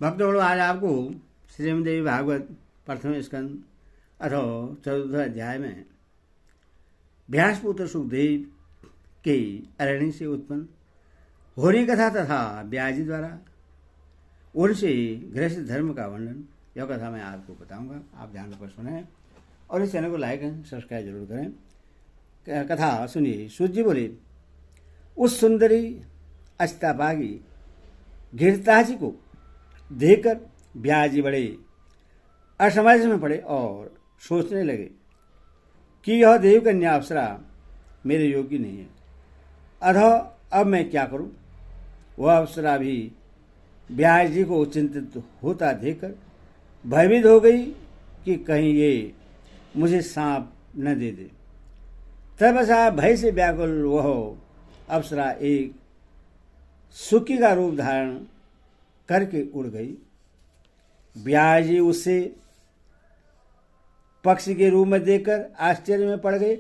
भक्तों, आज आपको श्रीमद्देवी भागवत प्रथम स्कंद अथवा चतुर्थ अध्याय में व्यासपुत्र सुखदेव के अरण्य से उत्पन्न होरी कथा तथा व्याजी द्वारा उनसे गृहस्थ धर्म का वर्णन, यह कथा मैं आपको बताऊंगा। आप ध्यान पर सुने और इस चैनल को लाइक एंड सब्सक्राइब जरूर करें। कथा सुनिए। सूत जी बोले, उस सुंदरी अष्टापागी घृताजी को देखकर ब्याजी बड़े असमंजस में पड़े और सोचने लगे कि यह देवकन्या अप्सरा मेरे योग्य नहीं है, अतः अब मैं क्या करूं। वह अप्सरा भी ब्याज जी को चिंतित होता देखकर भयभीत हो गई कि कहीं ये मुझे सांप न दे दे। तबसा भय से व्याकुल वह अप्सरा एक सुखी का रूप धारण करके उड़ गई। ब्याज जी उसे पक्षी के रूप में देखकर आश्चर्य में पड़ गए।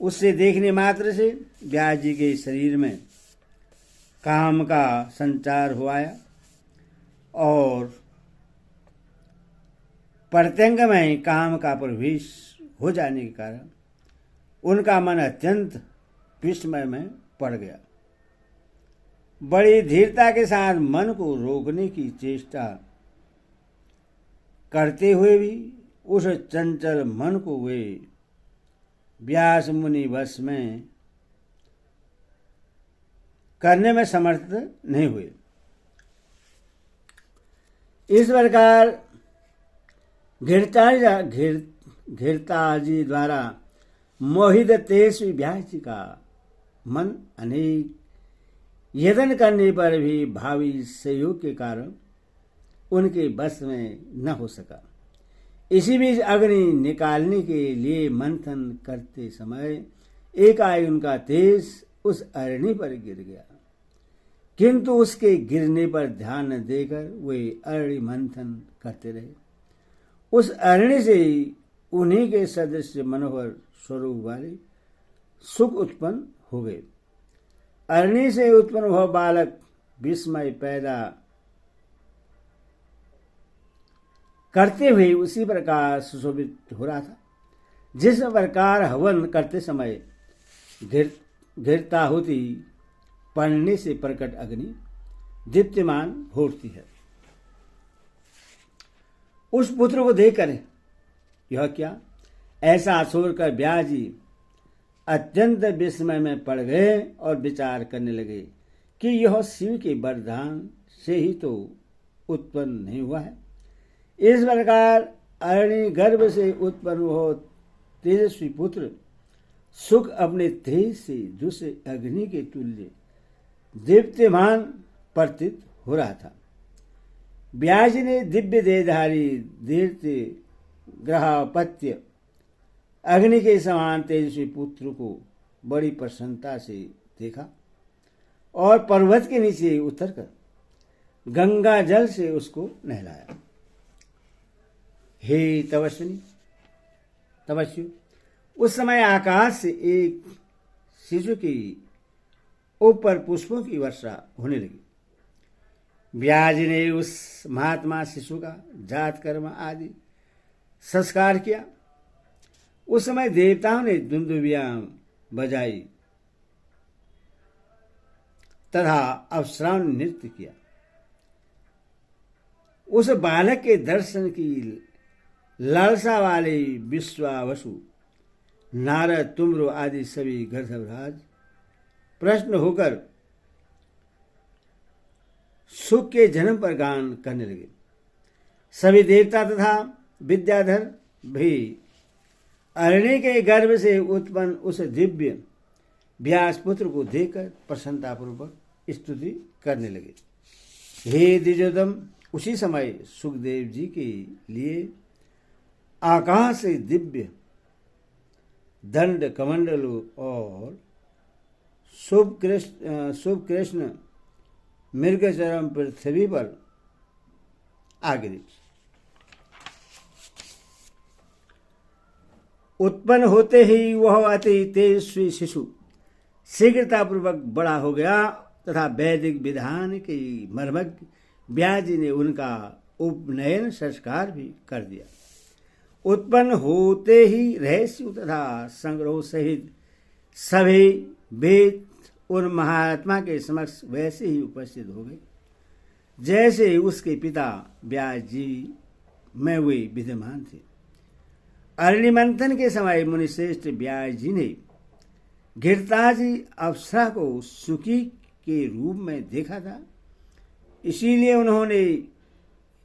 उससे देखने मात्र से ब्याज जी के शरीर में काम का संचार हो आया और प्रत्यंग में काम का प्रवेश हो जाने के कारण उनका मन अत्यंत विस्मय में पड़ गया। बड़ी धीरता के साथ मन को रोकने की चेष्टा करते हुए भी उस चंचल मन को वे व्यास मुनि वश में करने में समर्थ नहीं हुए। इस प्रकार घृताजी द्वारा मोहित तेजस्वी व्यास जी का मन अनेक यत्न करने पर भी भावी सहयोग के कारण उनके बस में न हो सका। इसी बीच अग्नि निकालने के लिए मंथन करते समय एकाएक उनका तेज उस अरणी पर गिर गया, किंतु उसके गिरने पर ध्यान न देकर वे अरणी मंथन करते रहे। उस अरणी से उन्हीं के सदृश मनोहर स्वरूप वाले सुख उत्पन्न हो गए। अरणी से उत्पन्न हुआ बालक विस्मय पैदा करते हुए उसी प्रकार सुशोभित हो रहा था जिस प्रकार हवन करते समय घृताहुति पड़ने से प्रकट अग्नि दीप्यमान होती है। उस पुत्र को देखकर यह क्या, ऐसा सोचकर ब्याज जी अत्यंत विस्मय में पड़ गए और विचार करने लगे कि यह शिव के वरदान से ही तो उत्पन्न नहीं हुआ है। इस प्रकार अरणी गर्भ से उत्पन्न हो तेजस्वी पुत्र सुख अपने तेज से दूसरे अग्नि के तुल्य दीप्यमान प्रतीत हो रहा था। ब्याज ने दिव्य देहधारी दीर्घ ग्रहापत्य अग्नि के समान तेजस्वी पुत्र को बड़ी प्रसन्नता से देखा और पर्वत के नीचे उतरकर गंगा जल से उसको नहलाया। हे तपस्वी, उस समय आकाश से एक शिशु के ऊपर पुष्पों की वर्षा होने लगी। ब्याज ने उस महात्मा शिशु का जात कर्म आदि संस्कार किया। उस समय देवताओं ने दुंदुभियां बजाई तथा अप्सराओं ने नृत्य किया। उस बालक के दर्शन की लालसा वाले विश्वावसु, नारद, तुम्र आदि सभी गंधर्वराज प्रश्न होकर सुख के जन्म पर गान करने लगे। सभी देवता तथा विद्याधर भी अरण्य के गर्भ से उत्पन्न उस दिव्य व्यास पुत्र को देखकर प्रसन्नतापूर्वक स्तुति करने लगे। हे द्विजोत्तम, उसी समय सुखदेव जी के लिए आकाश से दिव्य दंड कमंडल और शुभ कृष्ण मृगचरम पृथ्वी पर आ गिरी। उत्पन्न होते ही वह अति तेजस्वी शिशु शीघ्रतापूर्वक बड़ा हो गया तथा वैदिक विधान के मर्मज्ञ व्यास जी ने उनका उपनयन संस्कार भी कर दिया। उत्पन्न होते ही रहस्य तथा संग्रह सहित सभी वेद उन महात्मा के समक्ष वैसे ही उपस्थित हो गए जैसे उसके पिता व्यास जी में वे विद्यमान थे। अरण्य मंथन के समय मुनिश्रेष्ठ व्यास जी ने घृताजी अप्सरा को सुकी के रूप में देखा था, इसीलिए उन्होंने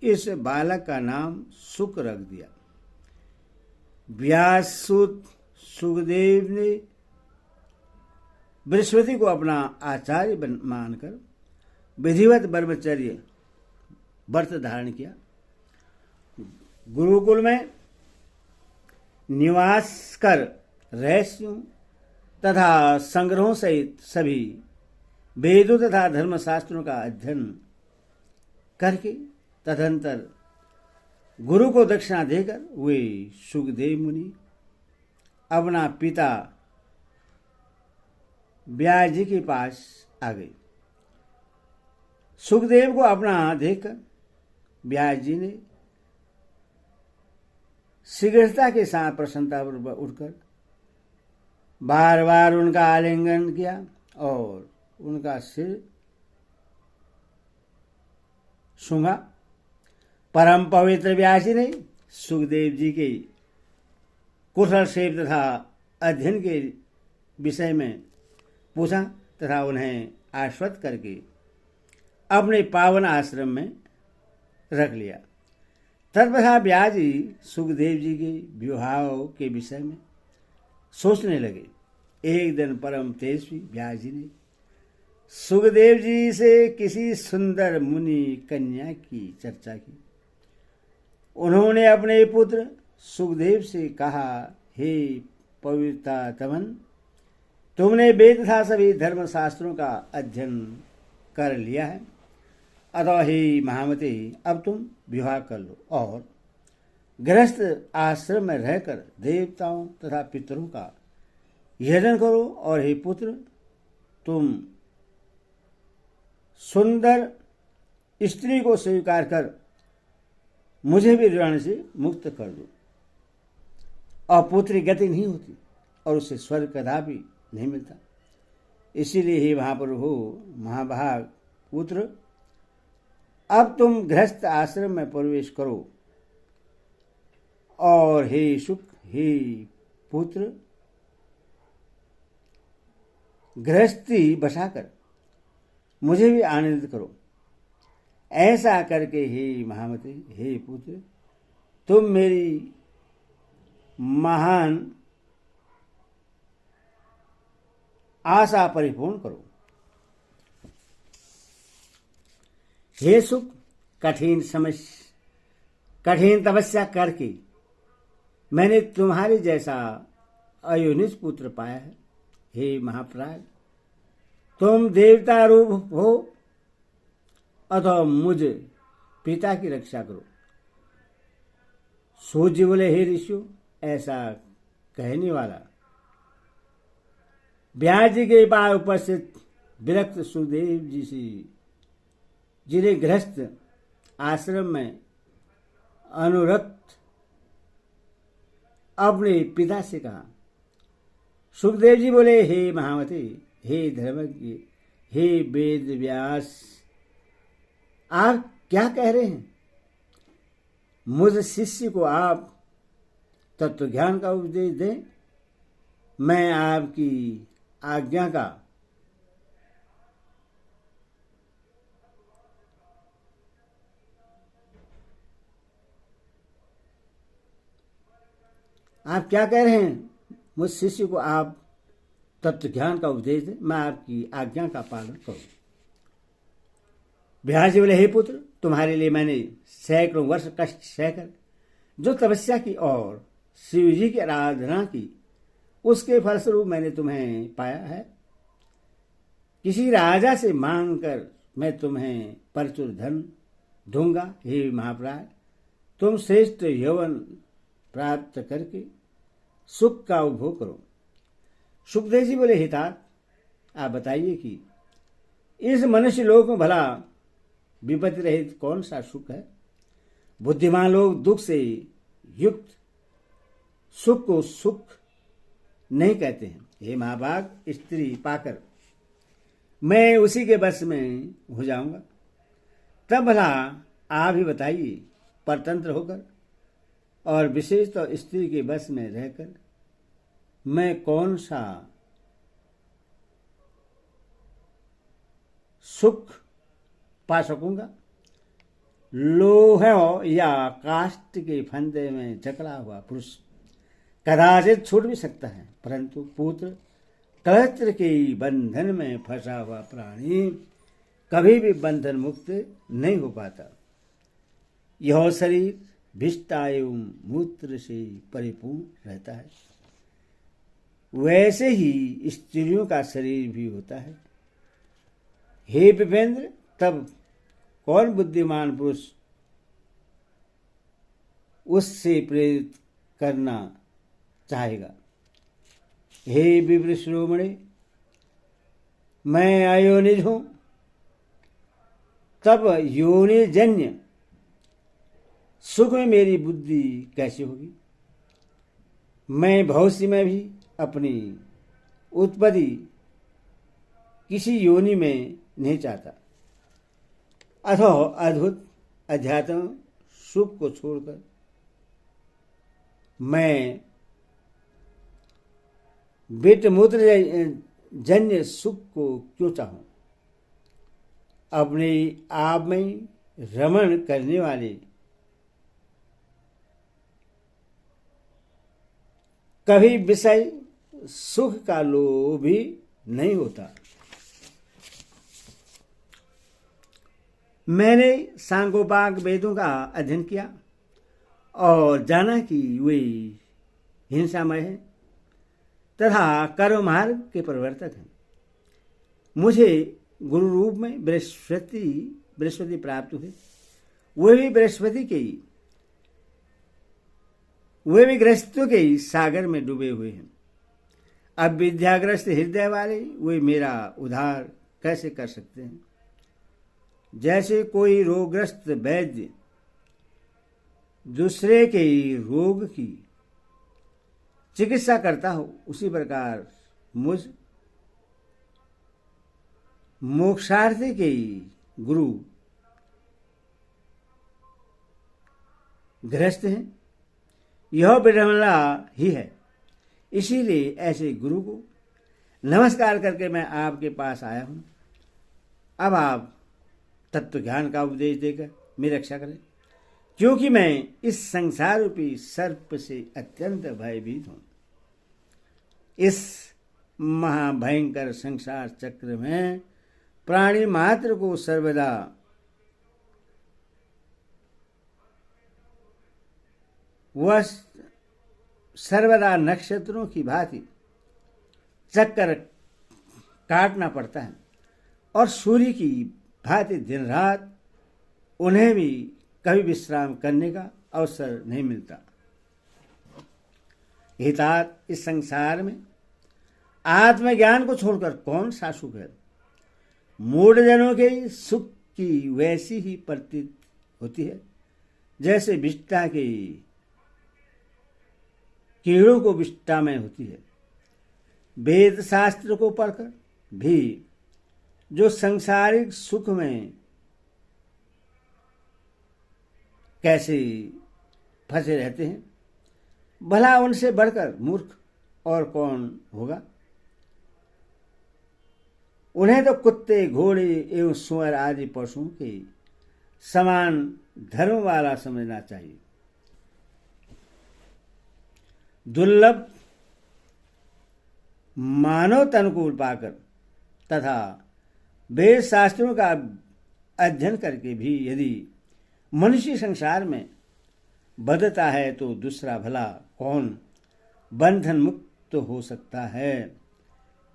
इस बालक का नाम सुक रख दिया। व्याससूत सुखदेव ने बृहस्पति को अपना आचार्य मानकर विधिवत ब्रह्मचर्य व्रत धारण किया। गुरुकुल में निवास कर रहस्यों तथा संग्रहों सहित सभी वेदों तथा धर्मशास्त्रों का अध्ययन करके तदंतर गुरु को दक्षिणा देकर वे सुखदेव मुनि अपना पिता व्यास जी के पास आ गए। सुखदेव को अपना देखकर व्यास जी ने शीघ्रता के साथ प्रसन्नतापूर्वक उठकर बार बार उनका आलिंगन किया और उनका सिर सूंघा। परम पवित्र व्यास जी ने सुखदेव जी के कुशल सेव तथा अध्ययन के विषय में पूछा तथा उन्हें आश्वस्त करके अपने पावन आश्रम में रख लिया। तत्पश्चात व्यास जी सुखदेव जी के विवाह के विषय में सोचने लगे। एक दिन परम तेजस्वी व्यास जी ने सुखदेव जी से किसी सुंदर मुनि कन्या की चर्चा की। उन्होंने अपने पुत्र सुखदेव से कहा, हे पवित्रतमन, तुमने वेद तथा सभी धर्मशास्त्रों का अध्ययन कर लिया है, अतः हे महामते, अब तुम विवाह कर लो और गृहस्थ आश्रम में रहकर देवताओं तथा पितरों का यजन करो। और हे पुत्र, तुम सुंदर स्त्री को स्वीकार कर मुझे भी ऋण से मुक्त कर दो। और पुत्री गति नहीं होती और उसे स्वर्ग कदापि नहीं मिलता। इसीलिए हे महाप्रभु महाभाग पुत्र, अब तुम गृहस्थ आश्रम में प्रवेश करो। और हे सुख, हे पुत्र, गृहस्थी बसाकर मुझे भी आनंदित करो। ऐसा करके हे महामते, हे पुत्र, तुम मेरी महान आशा परिपूर्ण करो। हे सुख, कठिन तपस्या करके मैंने तुम्हारे जैसा अयोनिज पुत्र पाया है। हे महाप्राज, तुम देवता रूप हो अथवा मुझ पिता की रक्षा करो। सूर्य बोले, हे ऋषियों, ऐसा कहने वाला व्यास जी के पास उपस्थित विरक्त सुखदेव जी से, जिन्हें गृहस्थ आश्रम में अनुरक्त अपने पिता से कहा। सुखदेव जी बोले, हे महामते, हे धर्मज्ञ, हे वेद व्यास, आप क्या कह रहे हैं? मुझ शिष्य को आप तत्व ज्ञान का उपदेश दें। मैं आपकी आज्ञा का आप क्या कह रहे हैं? मुझ शिष्य को आप तत्व ज्ञान का उपदेश दें, मैं आपकी आज्ञा का पालन करूं। व्यास जी बोले, हे पुत्र, तुम्हारे लिए मैंने सैकड़ों वर्ष कष्ट सहकर जो तपस्या की और शिव जी की आराधना की, उसके फलस्वरूप मैंने तुम्हें पाया है। किसी राजा से मांग कर मैं तुम्हें प्रचुर धन दूंगा। हे महाप्राज, तुम श्रेष्ठ यौवन प्राप्त करके सुख का उपभोग करो। सुखदेव जी बोले, हितात, आप बताइए कि इस मनुष्य लोक में भला विपत्ति रहित कौन सा सुख है? बुद्धिमान लोग दुख से युक्त सुख को सुख नहीं कहते हैं। हे महाभाग, स्त्री पाकर मैं उसी के बस में हो जाऊंगा, तब भला आप ही बताइए, परतंत्र होकर और विशेष तो स्त्री के बस में रहकर मैं कौन सा सुख पा सकूंगा? लोह या काष्ठ के फंदे में जकड़ा हुआ पुरुष कदाचित छूट भी सकता है, परंतु पुत्र कलत्र के बंधन में फंसा हुआ प्राणी कभी भी बंधन मुक्त नहीं हो पाता। यह शरीर भिष्टा एवं मूत्र से परिपूर्ण रहता है, वैसे ही स्त्रियों का शरीर भी होता है। हे विपेंद्र, तब कौन बुद्धिमान पुरुष उससे प्रेरित करना चाहेगा? हे विप्र शिरोमणि, मैं अयोनिज हूं, तब योनिजन्य सुख में मेरी बुद्धि कैसे होगी? मैं भविष्य में भी अपनी उत्पत्ति किसी योनि में नहीं चाहता। अथो अद्भुत अध्यात्म सुख को छोड़कर मैं वित्त मूत्र जन्य सुख को क्यों चाहूं? अपने आप में रमण करने वाले कभी विषय सुख का लोभ भी नहीं होता। मैंने सांगोपांग वेदों का अध्ययन किया और जाना कि वे हिंसामय है तथा कर्म मार्ग के प्रवर्तक हैं। मुझे गुरु रूप में बृहस्पति प्राप्त हुए। वे भी ग्रस्तों के सागर में डूबे हुए हैं। अब विद्याग्रस्त हृदय वाले वे मेरा उद्धार कैसे कर सकते हैं? जैसे कोई रोगग्रस्त वैद्य दूसरे के रोग की चिकित्सा करता हो, उसी प्रकार मुझ मोक्षार्थी के गुरु गृहस्थ हैं। यह विडंबना ही है। इसीलिए ऐसे गुरु को नमस्कार करके मैं आपके पास आया हूं। अब आप तत्व ज्ञान का उपदेश देकर मेरी रक्षा करें, क्योंकि मैं इस संसार रूपी सर्प से अत्यंत भयभीत हूं। इस महाभयंकर संसार चक्र में प्राणी मात्र को सर्वदा नक्षत्रों की भांति चक्कर काटना पड़ता है और सूर्य की भांति दिन रात उन्हें भी कभी विश्राम करने का अवसर नहीं मिलता। हितात, इस संसार में आत्मज्ञान को छोड़कर कौन सा सुख है? मूढ़जनों के सुख की वैसी ही प्रतीत होती है जैसे विष्टा के कीड़ों को विष्टा में होती है। वेद शास्त्र को पढ़कर भी जो सांसारिक सुख में कैसे फंसे रहते हैं, भला उनसे बढ़कर मूर्ख और कौन होगा? उन्हें तो कुत्ते, घोड़े एवं सुअर आदि पशुओं के समान धर्म वाला समझना चाहिए। दुर्लभ मानव तन को पाकर तथा वेद शास्त्रों का अध्ययन करके भी यदि मनुष्य संसार में बदता है तो दूसरा भला कौन बंधन मुक्त हो सकता है?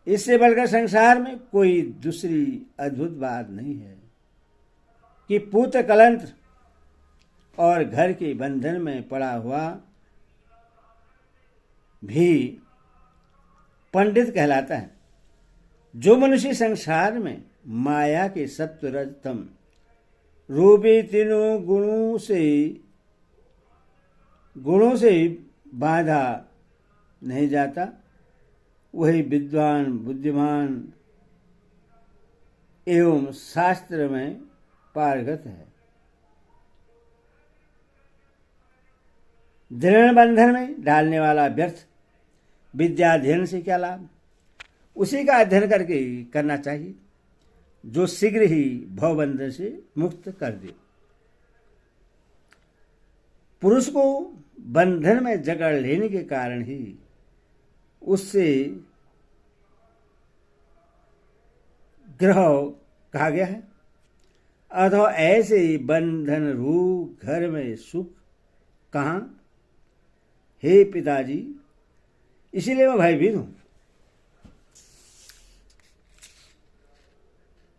इससे बढ़कर संसार में कोई दूसरी अद्भुत बात नहीं है कि पुत्र कलंत्र और घर के बंधन में पड़ा हुआ भी पंडित कहलाता है। जो मनुष्य संसार में माया के सत्व रज तम रूपी तीनों गुणों से बाधा नहीं जाता, वही विद्वान बुद्धिमान एवं शास्त्र में पारंगत है। दृढ़ बंधन में डालने वाला व्यर्थ विद्या अध्ययन से क्या लाभ? उसी का अध्ययन करके करना चाहिए जो शीघ्र ही भवबंधन से मुक्त कर दे। पुरुष को बंधन में जकड़ लेने के कारण ही उससे ग्रह कहा गया है। अथवा ऐसे ही बंधन रूप घर में सुख कहाँ? हे पिताजी, इसीलिए मैं भयभीत हूं।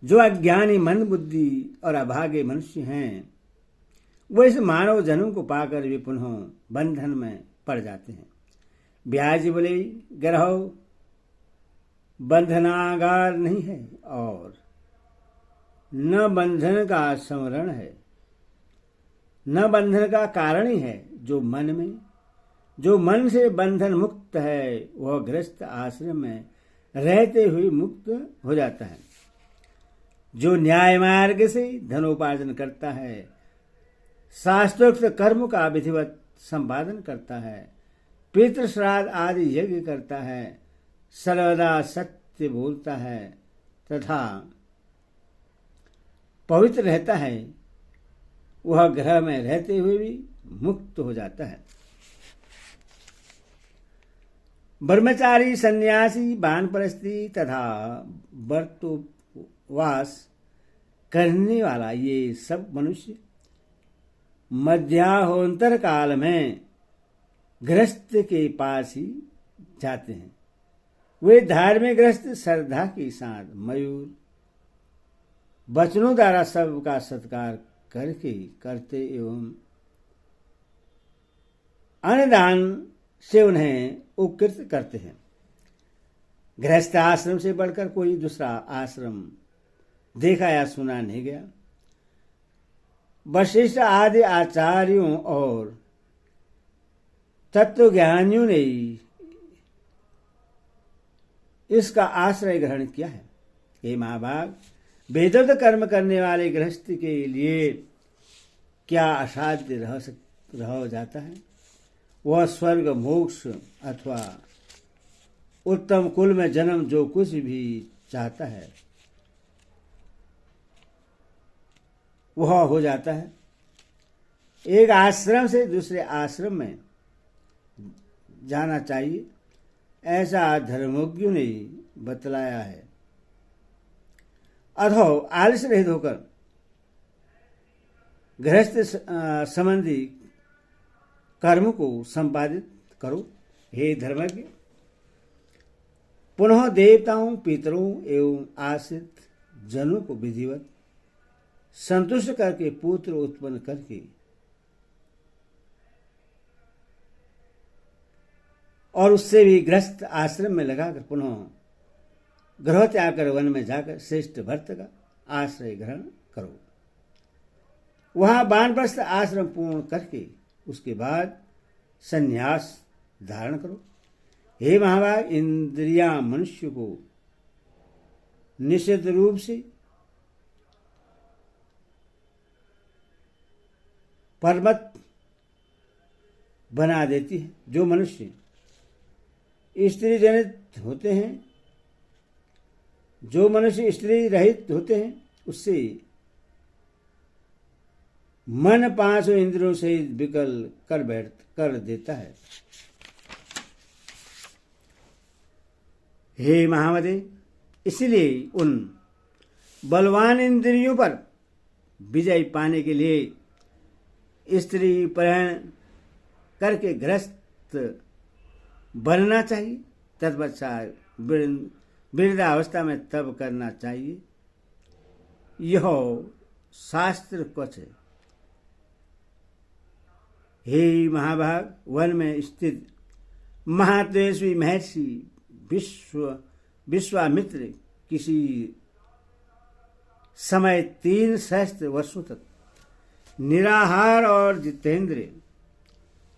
जो अज्ञानी मंद बुद्धि और अभागे मनुष्य हैं, वो इस मानव जन्म को पाकर भी पुनः बंधन में पड़ जाते हैं। ब्याज बोले, ग्रह बंधनागार नहीं है और न बंधन का समरण है, न बंधन का कारण ही है। जो मन से बंधन मुक्त है, वह गृहस्थ आश्रम में रहते हुए मुक्त हो जाता है। जो न्याय मार्ग से धनोपार्जन करता है, शास्त्रोक्त कर्म का विधिवत संपादन करता है, पितृ श्राद्ध आदि यज्ञ करता है, सर्वदा सत्य बोलता है तथा पवित्र रहता है, वह ग्रह में रहते हुए भी मुक्त हो जाता है। ब्रह्मचारी, सन्यासी, वानप्रस्थी तथा व्रतोपवास करने वाला ये सब मनुष्य मध्याह्नोत्तर काल में गृहस्थ के पास ही जाते हैं। वे धार्मिक गृहस्थ श्रद्धा के साथ मयूर वचनों द्वारा सबका सत्कार करते एवं अन्नदान से उन्हें उपकृत करते हैं। गृहस्थ आश्रम से बढ़कर कोई दूसरा आश्रम देखा या सुना नहीं गया। वशिष्ठ आदि आचार्यों और तत्वज्ञानियों ने इसका आश्रय ग्रहण किया है। हे महाभाग, वेदोक्त कर्म करने वाले गृहस्थ के लिए क्या असाध्य रह जाता है? वह स्वर्ग, मोक्ष अथवा उत्तम कुल में जन्म जो कुछ भी चाहता है वह हो जाता है। एक आश्रम से दूसरे आश्रम में जाना चाहिए, ऐसा धर्मज्ञों ने बतलाया है। अथवा आलस्य रहित होकर गृहस्थ संबंधी कर्म को संपादित करो। हे धर्मज्ञ, पुनः देवताओं, पितरों एवं आश्रित जनों को विधिवत संतुष्ट करके पुत्र उत्पन्न करके और उससे भी ग्रस्त आश्रम में लगाकर पुनः ग्रह त्याग कर वन में जाकर श्रेष्ठ भक्त का आश्रय ग्रहण करो। वहां वानप्रस्थ आश्रम पूर्ण करके उसके बाद संन्यास धारण करो। हे महाभाग, इंद्रियां मनुष्य को निश्चित रूप से परमत बना देती है। जो मनुष्य स्त्री जनित होते हैं, जो मनुष्य स्त्री रहित होते हैं, उससे मन पांचों इंद्रियों से विकल कर देता है। हे महामते, इसलिए उन बलवान इंद्रियों पर विजय पाने के लिए स्त्री परिहरण करके गृहस्थ बनना चाहिए। तत्पश्चात वृद्धावस्था में तप करना चाहिए। यह शास्त्र कवच है। हे महाभाग, वन में स्थित महातेजस्वी महर्षि विश्वामित्र किसी समय 3 सहस्त्र वर्षों तक निराहार और जितेंद्र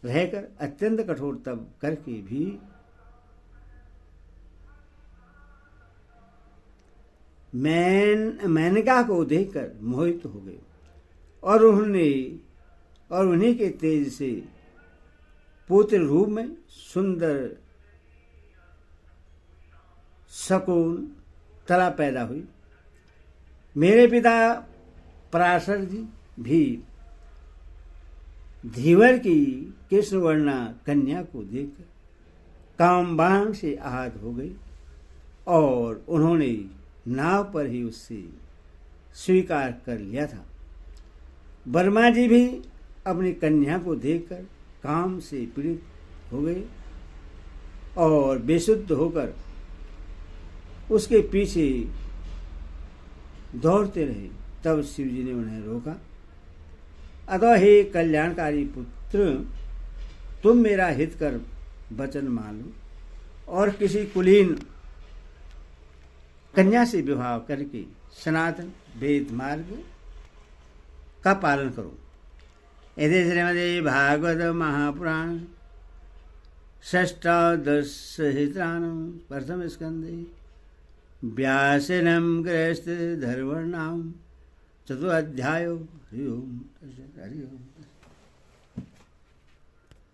रहकर अत्यंत कठोर तप करके भी मेनका को देखकर मोहित हो गए और उन्हीं के तेज से पुत्र रूप में सुंदर शकुंतला पैदा हुई। मेरे पिता पराशर जी भी धीवर की कृष्णवर्णा कन्या को देखकर कामबाण से आहत हो गए और उन्होंने नाव पर ही उससे स्वीकार कर लिया था। वर्मा जी भी अपनी कन्या को देखकर काम से पीड़ित हो गए और बेसुध होकर उसके पीछे दौड़ते रहे। तब शिव जी ने उन्हें रोका। अतः हे कल्याणकारी पुत्र, तुम मेरा हित कर वचन मान लो और किसी कुलीन कन्या से विवाह करके सनातन वेद मार्ग का पालन करो। यदि श्रीमद् भागवत महापुराण षष्ठादशहित्राणं प्रथम स्कंदे व्यासेन गृहस्थ धर्मणाम चतुर्थाध्यायो हरि ओम।